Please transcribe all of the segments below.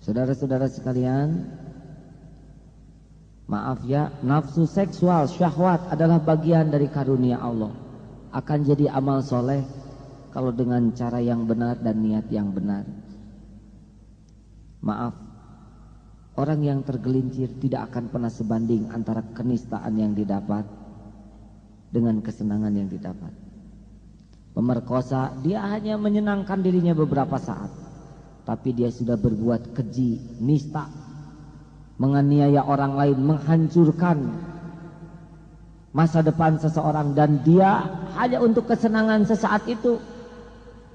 Saudara-saudara sekalian, maaf ya, nafsu seksual, syahwat adalah bagian dari karunia Allah. Akan jadi amal soleh kalau dengan cara yang benar dan niat yang benar. Maaf, orang yang tergelincir tidak akan pernah sebanding antara kenistaan yang didapat dengan kesenangan yang didapat. Pemerkosa, dia hanya menyenangkan dirinya beberapa saat, tapi dia sudah berbuat keji, nista, menganiaya orang lain, menghancurkan masa depan seseorang, dan dia hanya untuk kesenangan sesaat itu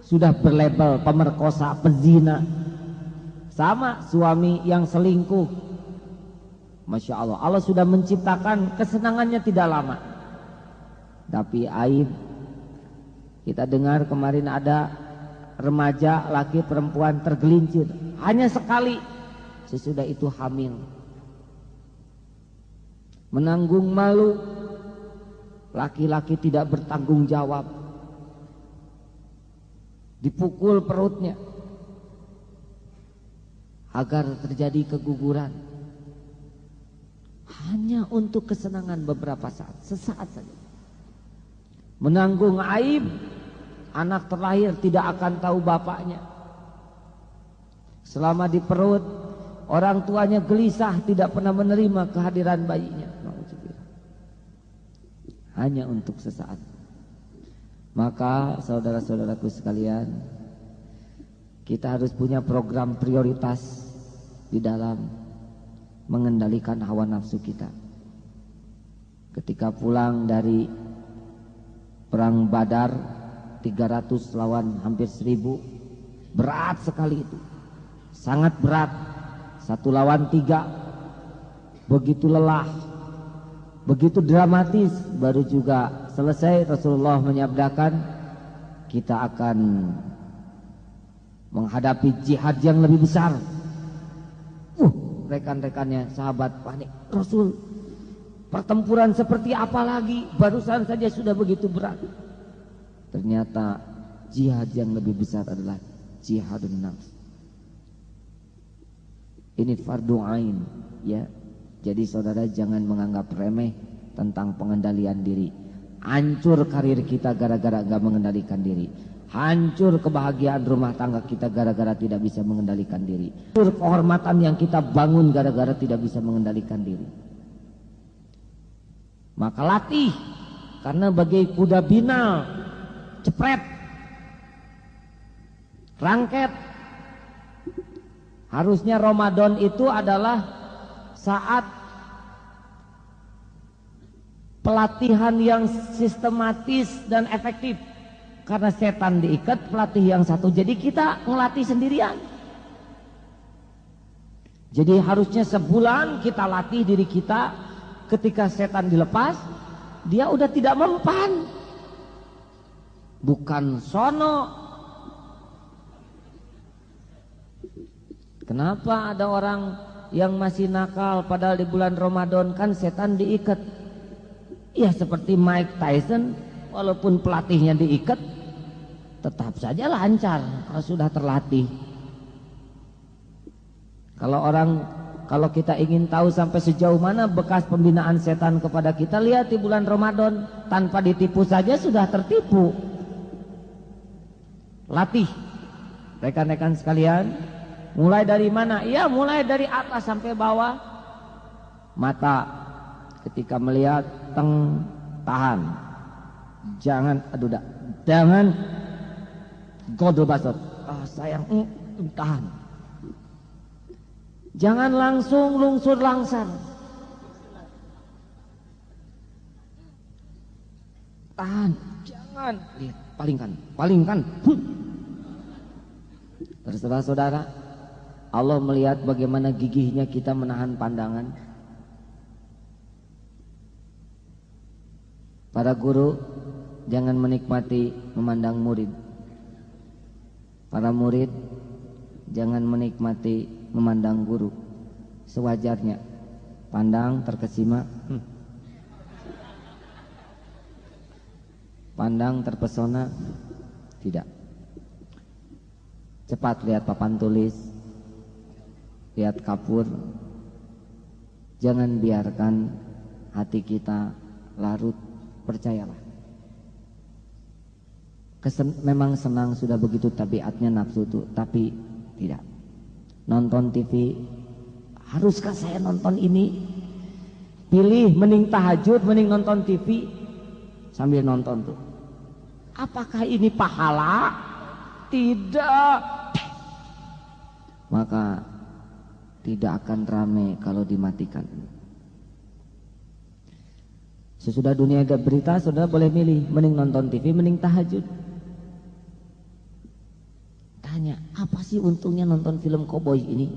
sudah berlabel pemerkosa, pezina. Sama suami yang selingkuh, Masya Allah, Allah sudah menciptakan kesenangannya tidak lama, tapi aib. Kita dengar kemarin ada remaja laki perempuan tergelincir hanya sekali, sesudah itu hamil, menanggung malu. Laki-laki tidak bertanggung jawab, dipukul perutnya agar terjadi keguguran, hanya untuk kesenangan beberapa saat, sesaat saja. Menanggung aib, anak terlahir tidak akan tahu bapaknya. Selama di perut, orang tuanya gelisah, tidak pernah menerima kehadiran bayinya. Hanya untuk sesaat. Maka saudara-saudaraku sekalian, kita harus punya program prioritas di dalam mengendalikan hawa nafsu kita. Ketika pulang dari perang Badar, 300 lawan hampir 1000, berat sekali itu, sangat berat. 1 lawan 3, begitu lelah, begitu dramatis. Baru juga selesai, Rasulullah menyabdakan, kita akan menghadapi jihad yang lebih besar. Rekan-rekannya sahabat panik, Rasul, pertempuran seperti apa lagi? Barusan saja sudah begitu berat. Ternyata jihad yang lebih besar adalah jihadun nafs. Ini fardu ain, ya. Jadi saudara jangan menganggap remeh tentang pengendalian diri. Hancur karir kita gara-gara gak mengendalikan diri. Hancur kebahagiaan rumah tangga kita gara-gara tidak bisa mengendalikan diri. Hancur kehormatan yang kita bangun gara-gara tidak bisa mengendalikan diri. Maka latih, karena bagai kuda binal, cepret, rangket. Harusnya Ramadan itu adalah saat pelatihan yang sistematis dan efektif. Karena setan diikat, pelatih yang satu. Jadi kita ngelatih sendirian. Jadi harusnya sebulan kita latih diri kita. Ketika setan dilepas, dia udah tidak mempan. Bukan sono. Kenapa ada orang yang masih nakal padahal di bulan Ramadan kan setan diikat? Ya seperti Mike Tyson, walaupun pelatihnya diikat, tetap saja lancar kalau sudah terlatih. Kalau kita ingin tahu sampai sejauh mana bekas pembinaan setan kepada kita, lihat di bulan Ramadan, tanpa ditipu saja sudah tertipu. Latih, rekan-rekan sekalian. Mulai dari mana? Ya mulai dari atas sampai bawah. Mata, ketika melihat, tahan. Jangan, jangan godol basot. Sayang, tahan. Jangan langsung lungsur langsar. Tahan, jangan. Lihat, palingkan. Terserah saudara. Allah melihat bagaimana gigihnya kita menahan pandangan. Para guru jangan menikmati memandang murid. Para murid jangan menikmati memandang guru. Sewajarnya, pandang terkesima, pandang terpesona, tidak. Cepat lihat papan tulis, lihat kapur. Jangan biarkan hati kita larut, percayalah. Memang senang sudah begitu tabiatnya nafsu itu, tapi tidak. Nonton TV, haruskah saya nonton ini? Pilih mending tahajud, mending nonton TV sambil nonton tuh. Apakah ini pahala? Tidak. Maka tidak akan rame kalau dimatikan. Sesudah dunia ada berita, saudara boleh milih mending nonton TV, mending tahajud. Tanya, apa sih untungnya nonton film koboi ini?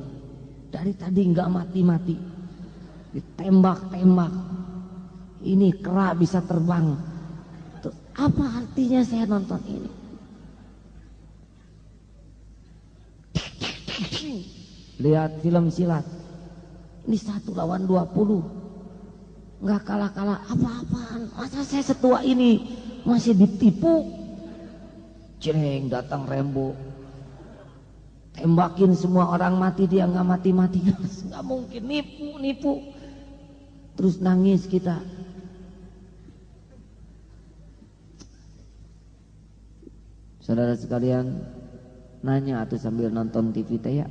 Dari tadi nggak mati-mati, ditembak-tembak, ini kera bisa terbang. Tuh, apa artinya saya nonton ini? Lihat film silat, ini 1 lawan 20, nggak kalah-kalah apa-apaan. Masa saya setua ini masih ditipu? Jreng, datang Rambo, tembakin semua orang mati, dia nggak mati-mati. Nggak mungkin, nipu. Terus nangis kita. Saudara sekalian, nanya atau sambil nonton TV teh ya,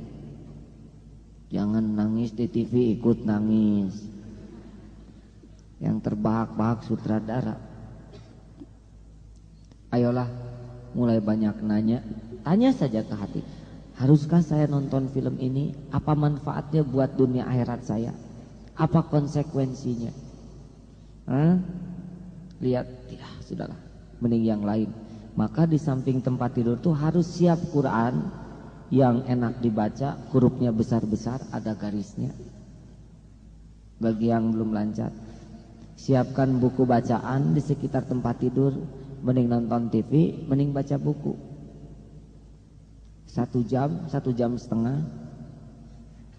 jangan nangis di TV ikut nangis. Yang terbahak-bahak sutradara. Ayolah, mulai banyak nanya, tanya saja ke hati. Haruskah saya nonton film ini? Apa manfaatnya buat dunia akhirat saya? Apa konsekuensinya? Lihat, tidak, sudahlah, mending yang lain. Maka di samping tempat tidur tuh harus siap Quran yang enak dibaca, hurufnya besar-besar, ada garisnya. Bagi yang belum lancar, siapkan buku bacaan di sekitar tempat tidur. Mending nonton TV, mending baca buku. 1 jam, 1,5 jam.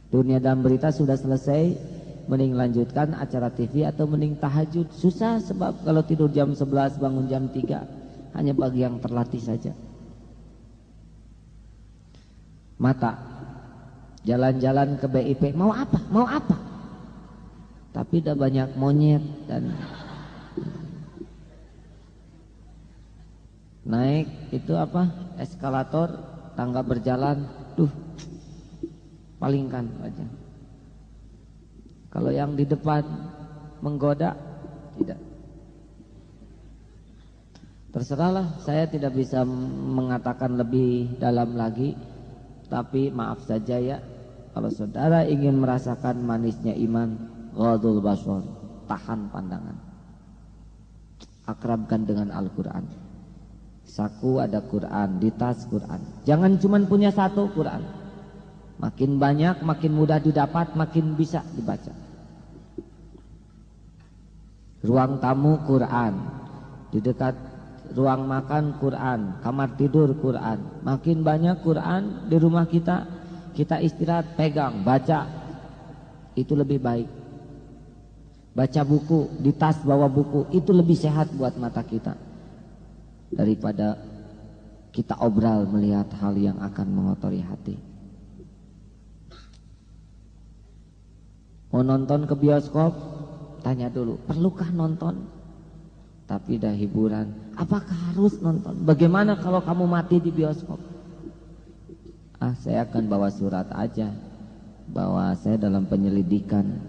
Dunia dan berita sudah selesai, mending lanjutkan acara TV atau mending tahajud. Susah sebab kalau tidur jam 11 bangun jam 3, hanya bagi yang terlatih saja. Mata, jalan-jalan ke BIP, mau apa? Mau apa? Tapi udah banyak monyet dan naik itu apa? Eskalator, tangga berjalan, palingkan aja. Kalau yang di depan menggoda, tidak. Terserahlah, saya tidak bisa mengatakan lebih dalam lagi. Tapi maaf saja ya, kalau saudara ingin merasakan manisnya iman, ghadul basar, tahan pandangan. Akrabkan dengan Al-Quran. Saku ada Quran, di tas Quran. Jangan cuma punya 1 Quran. Makin banyak, makin mudah didapat, makin bisa dibaca. Ruang tamu Quran, di dekat ruang makan Quran, kamar tidur Quran. Makin banyak Quran di rumah kita, kita istirahat pegang, baca. Itu lebih baik. Baca buku, di tas bawa buku, itu lebih sehat buat mata kita daripada kita obral melihat hal yang akan mengotori hati. Mau nonton ke bioskop, tanya dulu, perlukah nonton? Tapi dah hiburan, apakah harus nonton? Bagaimana kalau kamu mati di bioskop? Saya akan bawa surat aja, bahwa saya dalam penyelidikan